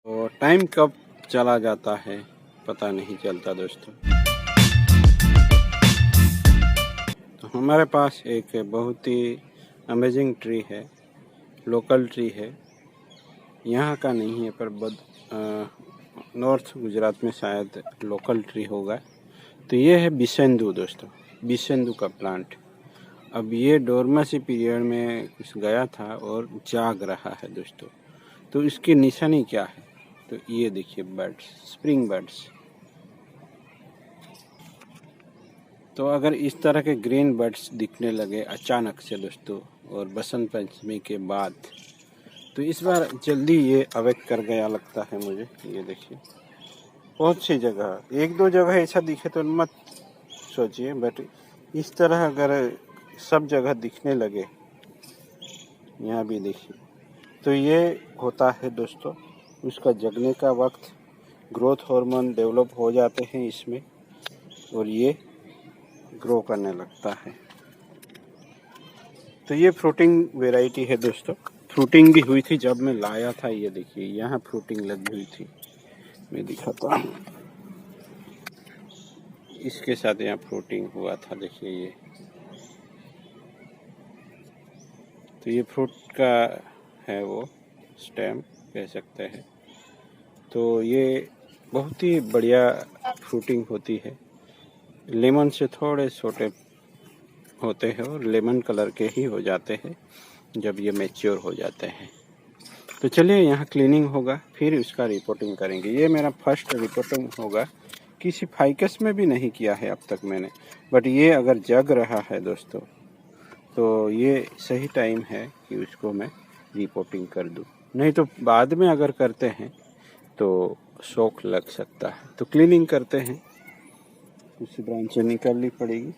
और टाइम कब चला जाता है पता नहीं चलता दोस्तों। तो हमारे पास एक बहुत ही अमेजिंग ट्री है, लोकल ट्री है, यहाँ का नहीं है पर नॉर्थ गुजरात में शायद लोकल ट्री होगा। तो ये है बिसेंदु दोस्तों, बिसेंदु का प्लांट। अब ये डोरमेसी पीरियड में कुछ गया था और जाग रहा है दोस्तों। तो इसकी निशानी क्या है? तो ये देखिए बर्ड्स, स्प्रिंग बर्ड्स। तो अगर इस तरह के ग्रीन बर्ड्स दिखने लगे अचानक से दोस्तों और बसंत पंचमी के बाद, तो इस बार जल्दी ये अवेक कर गया लगता है मुझे। ये देखिए बहुत सी जगह, एक दो जगह ऐसा दिखे तो मत सोचिए, बट इस तरह अगर सब जगह दिखने लगे, यहाँ भी देखिए, तो ये होता है दोस्तों उसका जगने का वक्त। ग्रोथ हार्मोन डेवलप हो जाते हैं इसमें और ये ग्रो करने लगता है। तो ये फ्रूटिंग वैरायटी है दोस्तों। फ्रूटिंग भी हुई थी जब मैं लाया था। ये देखिए यहाँ फ्रूटिंग लगी हुई थी, मैं दिखाता हूँ। इसके साथ यहाँ फ्रूटिंग हुआ था, देखिए ये। तो ये फ्रूट का है, वो स्टेम कह सकते हैं। तो ये बहुत ही बढ़िया फ्रूटिंग होती है। लेमन से थोड़े छोटे होते हैं और लेमन कलर के ही हो जाते हैं जब ये मैच्योर हो जाते हैं। तो चलिए यहाँ क्लीनिंग होगा, फिर उसका रिपोर्टिंग करेंगे। ये मेरा फर्स्ट रिपोर्टिंग होगा, किसी फाइकस में भी नहीं किया है अब तक मैंने। बट ये अगर जग रहा है दोस्तों तो ये सही टाइम है कि उसको मैं रिपोर्टिंग कर दूँ, नहीं तो बाद में अगर करते हैं तो शौक लग सकता है। तो क्लीनिंग करते हैं, उससे ब्रांचें निकालनी पड़ेगी।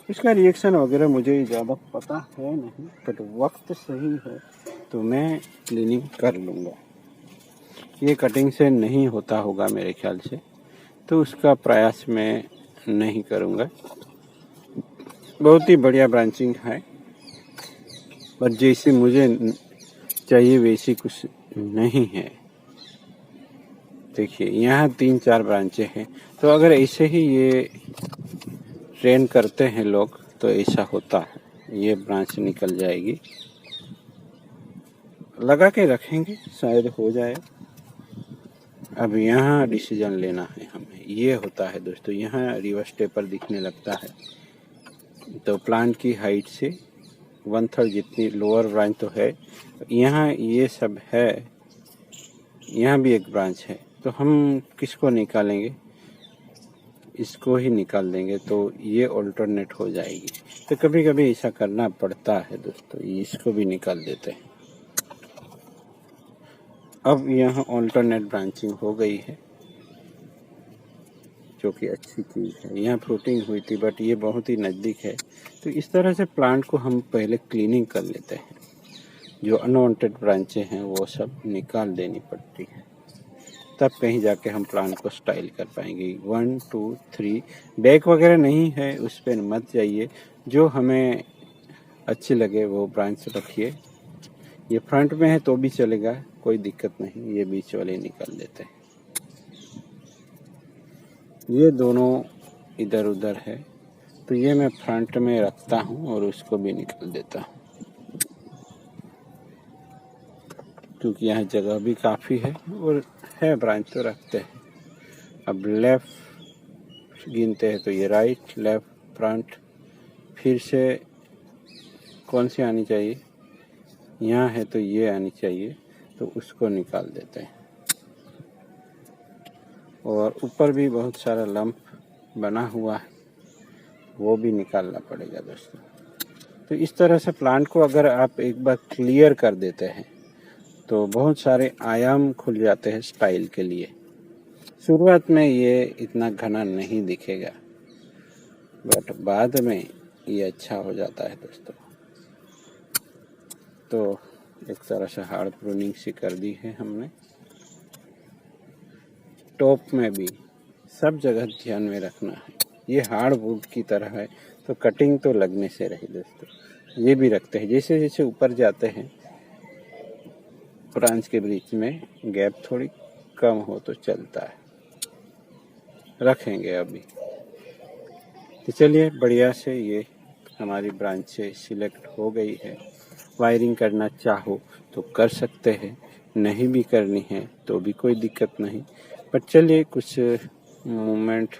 इसका रिएक्शन वगैरह मुझे ज़्यादा पता है नहीं, बट वक्त सही है तो मैं क्लीनिंग कर लूँगा। ये कटिंग से नहीं होता होगा मेरे ख्याल से, तो उसका प्रयास मैं नहीं करूँगा। बहुत ही बढ़िया ब्रांचिंग है, बट जैसे मुझे चाहिए वैसी कुछ नहीं है। देखिए यहाँ 3-4 ब्रांचें हैं। तो अगर ऐसे ही ये ट्रेन करते हैं लोग तो ऐसा होता है, ये ब्रांच निकल जाएगी। लगा के रखेंगे, शायद हो जाए। अब यहाँ डिसीजन लेना है हमें। ये होता है दोस्तों, यहाँ रिवर्स टेपर दिखने लगता है। तो प्लांट की हाइट से 1/3 जितनी लोअर ब्रांच तो है। यहाँ ये सब है, यहाँ भी एक ब्रांच है। तो हम किसको निकालेंगे? इसको ही निकाल देंगे, तो ये ऑल्टरनेट हो जाएगी। तो कभी कभी ऐसा करना पड़ता है दोस्तों, इसको भी निकाल देते हैं। अब यहाँ ऑल्टरनेट ब्रांचिंग हो गई है, जो कि अच्छी चीज़ है। यहाँ फ्रूटिंग हुई थी बट ये बहुत ही नज़दीक है। तो इस तरह से प्लांट को हम पहले क्लीनिंग कर लेते हैं। जो अनवांटेड ब्रांचें हैं वो सब निकाल देनी पड़ती है, तब कहीं जाके हम प्लांट को स्टाइल कर पाएंगे। 1 2 3 बैक वगैरह नहीं है, उस पर मत जाइए। जो हमें अच्छी लगे वो ब्रांच रखिए। ये फ्रंट में है तो भी चलेगा, कोई दिक्कत नहीं। ये बीच वाले निकाल देते हैं। ये दोनों इधर उधर है, तो ये मैं फ्रंट में रखता हूँ और उसको भी निकाल देता हूँ, क्योंकि यहाँ जगह भी काफ़ी है और है ब्रांच तो रखते हैं। अब लेफ़्ट गिनते हैं तो ये राइट, लेफ़्ट, फ्रंट, फिर से कौन सी आनी चाहिए? यहाँ है तो ये आनी चाहिए, तो उसको निकाल देते हैं। और ऊपर भी बहुत सारा लंप बना हुआ है, वो भी निकालना पड़ेगा दोस्तों। तो इस तरह से प्लांट को अगर आप एक बार क्लियर कर देते हैं तो बहुत सारे आयाम खुल जाते हैं स्टाइल के लिए। शुरुआत में ये इतना घना नहीं दिखेगा, बट बाद में ये अच्छा हो जाता है दोस्तों। तो एक तरह से हार्ड प्रूनिंग सी कर दी है हमने। टॉप में भी सब जगह ध्यान में रखना है। ये हार्ड वुड की तरह है, तो कटिंग तो लगने से रही दोस्तों। ये भी रखते हैं, जैसे जैसे ऊपर जाते हैं ब्रांच के बीच में गैप थोड़ी कम हो तो चलता है, रखेंगे अभी। तो चलिए बढ़िया से ये हमारी ब्रांच से सिलेक्ट हो गई है। वायरिंग करना चाहो तो कर सकते हैं, नहीं भी करनी है तो भी कोई दिक्कत नहीं, पर चलिए कुछ मूवमेंट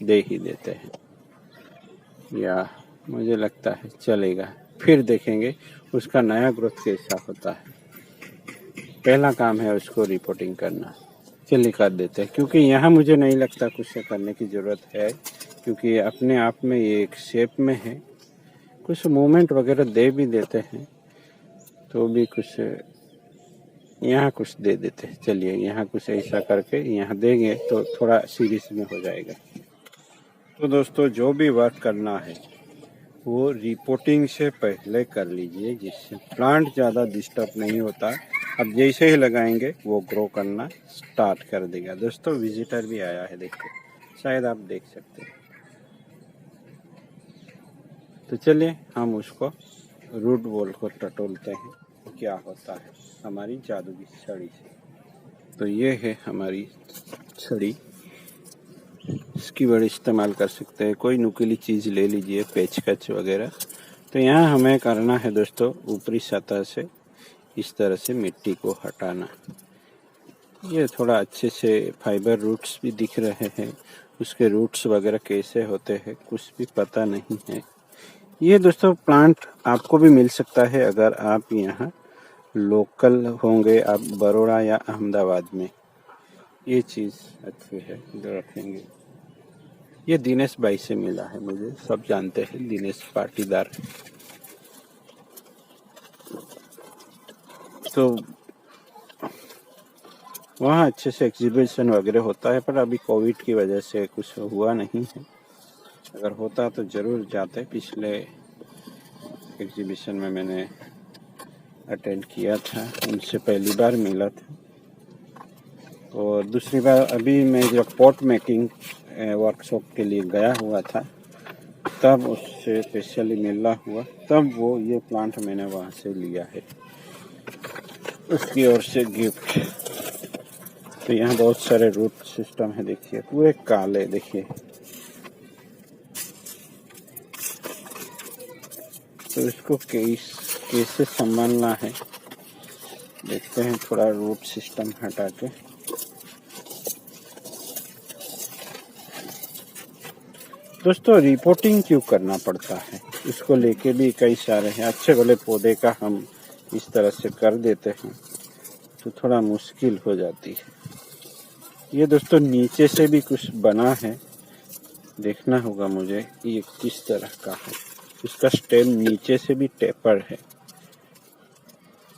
दे ही देते हैं, या मुझे लगता है चलेगा। फिर देखेंगे उसका नया ग्रोथ कैसा होता है। पहला काम है उसको रिपोर्टिंग करना, चलिए कर देते हैं, क्योंकि यहाँ मुझे नहीं लगता कुछ करने की ज़रूरत है, क्योंकि अपने आप में ये एक शेप में है। कुछ मूवमेंट वगैरह दे भी देते हैं तो भी कुछ यहाँ कुछ दे देते हैं। चलिए यहाँ कुछ ऐसा करके यहाँ देंगे तो थोड़ा सीरीज में हो जाएगा। तो दोस्तों जो भी वर्क करना है वो रिपोर्टिंग से पहले कर लीजिए, जिससे प्लांट ज़्यादा डिस्टर्ब नहीं होता। अब जैसे ही लगाएंगे वो ग्रो करना स्टार्ट कर देगा। दोस्तों विजिटर भी आया है, देखिए, शायद आप देख सकते हैं। तो चलिए हम उसको रूट बॉल को टटोलते हैं, क्या होता है हमारी जादू की छड़ी से। तो ये है हमारी छड़ी, इसकी बड़ी इस्तेमाल कर सकते हैं। कोई नुकीली चीज़ ले लीजिए, पेचकस वगैरह। तो यहाँ हमें करना है दोस्तों ऊपरी सतह से इस तरह से मिट्टी को हटाना। ये थोड़ा अच्छे से फाइबर रूट्स भी दिख रहे हैं, उसके रूट्स वगैरह कैसे होते हैं कुछ भी पता नहीं है। ये दोस्तों प्लांट आपको भी मिल सकता है अगर आप यहाँ लोकल होंगे, आप बड़ौदा या अहमदाबाद में। ये चीज़ अच्छी है, जो रखेंगे। ये दिनेश भाई से मिला है मुझे, सब जानते हैं दिनेश पाटीदार। तो वहाँ अच्छे से एग्जीबिशन वगैरह होता है, पर अभी कोविड की वजह से कुछ हुआ नहीं है। अगर होता तो ज़रूर जाते। पिछले एग्जीबिशन में मैंने अटेंड किया था, उनसे पहली बार मिला था। और दूसरी बार अभी मैं जब पॉट मेकिंग वर्कशॉप के लिए गया हुआ था तब उससे स्पेशली मिलना हुआ, तब वो ये प्लांट मैंने वहाँ से लिया है, उसकी ओर से गिफ्ट। तो यहाँ बहुत सारे रूट सिस्टम है, देखिए पूरे काले, देखिए। तो इसको कैसे संभालना है देखते हैं, थोड़ा रूट सिस्टम हटा के। दोस्तों रिपोर्टिंग क्यों करना पड़ता है, इसको लेके भी कई सारे हैं। अच्छे भले पौधे का हम इस तरह से कर देते हैं तो थोड़ा मुश्किल हो जाती है। ये दोस्तों नीचे से भी कुछ बना है, देखना होगा मुझे ये किस तरह का है। इसका स्टेम नीचे से भी टेपर है,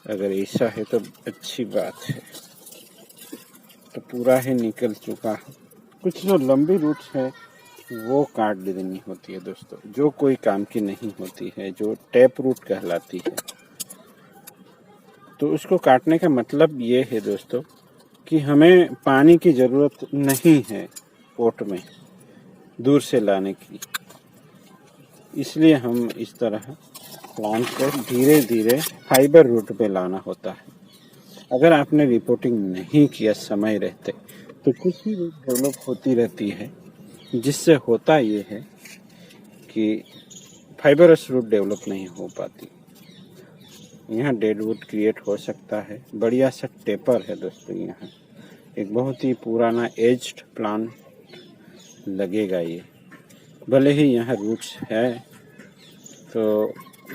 अगर ऐसा है तो अच्छी बात है। तो पूरा ही निकल चुका है। कुछ जो लंबी रूट्स है वो काट देनी होती है दोस्तों, जो कोई काम की नहीं होती है, जो टैप रूट कहलाती है। तो उसको काटने का मतलब ये है दोस्तों कि हमें पानी की ज़रूरत नहीं है पोट में दूर से लाने की, इसलिए हम इस तरह प्लांट को धीरे धीरे फाइबर रूट पे लाना होता है। अगर आपने रिपोर्टिंग नहीं किया समय रहते तो कुछ ही रूट डेवलप होती रहती है, जिससे होता ये है कि फाइबरस रूट डेवलप नहीं हो पाती। यहाँ डेड वुड क्रिएट हो सकता है। बढ़िया सा टेपर है दोस्तों, यहाँ एक बहुत ही पुराना एज्ड प्लांट लगेगा ये। भले ही यहाँ रूट्स है तो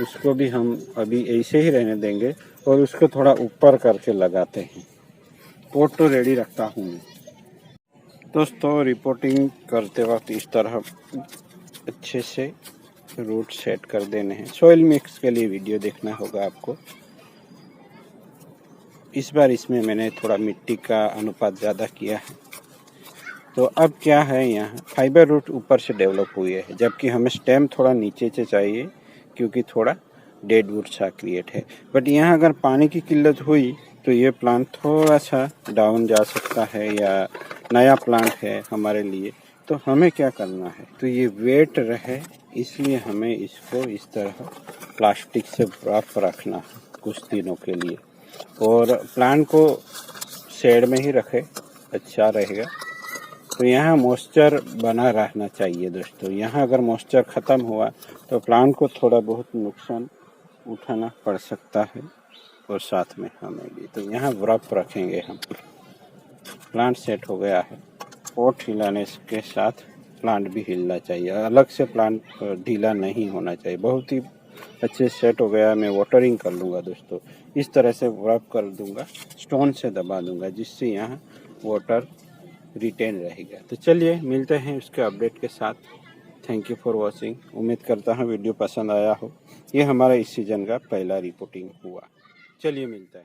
उसको भी हम अभी ऐसे ही रहने देंगे और उसको थोड़ा ऊपर करके लगाते हैं। पोट तो रेडी रखता हूँ मैं। दोस्तों रिपोर्टिंग करते वक्त इस तरह अच्छे से रूट सेट कर देने हैं। सॉइल मिक्स के लिए वीडियो देखना होगा आपको। इस बार इसमें मैंने थोड़ा मिट्टी का अनुपात ज़्यादा किया है। तो अब क्या है, यहाँ फाइबर रूट ऊपर से डेवलप हुई है, जबकि हमें स्टेम थोड़ा नीचे से चाहिए क्योंकि थोड़ा डेड वुड सा क्रिएट है। बट यहाँ अगर पानी की किल्लत हुई तो ये प्लांट थोड़ा सा डाउन जा सकता है, या नया प्लांट है हमारे लिए। तो हमें क्या करना है, तो ये वेट रहे इसलिए हमें इसको इस तरह प्लास्टिक से रफ रखना है कुछ दिनों के लिए, और प्लांट को शेड में ही रखे अच्छा रहेगा। तो यहाँ मॉइस्चर बना रहना चाहिए दोस्तों। यहाँ अगर मॉइस्चर ख़त्म हुआ तो प्लांट को थोड़ा बहुत नुकसान उठाना पड़ सकता है और साथ में हमें भी। तो यहाँ व्रप रखेंगे हम। प्लांट सेट हो गया है। पॉट हिलाने के साथ प्लांट भी हिलना चाहिए, अलग से प्लांट ढीला नहीं होना चाहिए। बहुत ही अच्छे सेट हो गया। मैं वाटरिंग कर लूँगा दोस्तों, इस तरह से व्रप कर दूँगा, स्टोन से दबा दूँगा, जिससे यहाँ वाटर रिटेन रहेगा। तो चलिए मिलते हैं उसके अपडेट के साथ। Thank you for watching. उम्मीद करता हूँ वीडियो पसंद आया हो। ये हमारा इस सीज़न का पहला रिपोर्टिंग हुआ। चलिए मिलता है।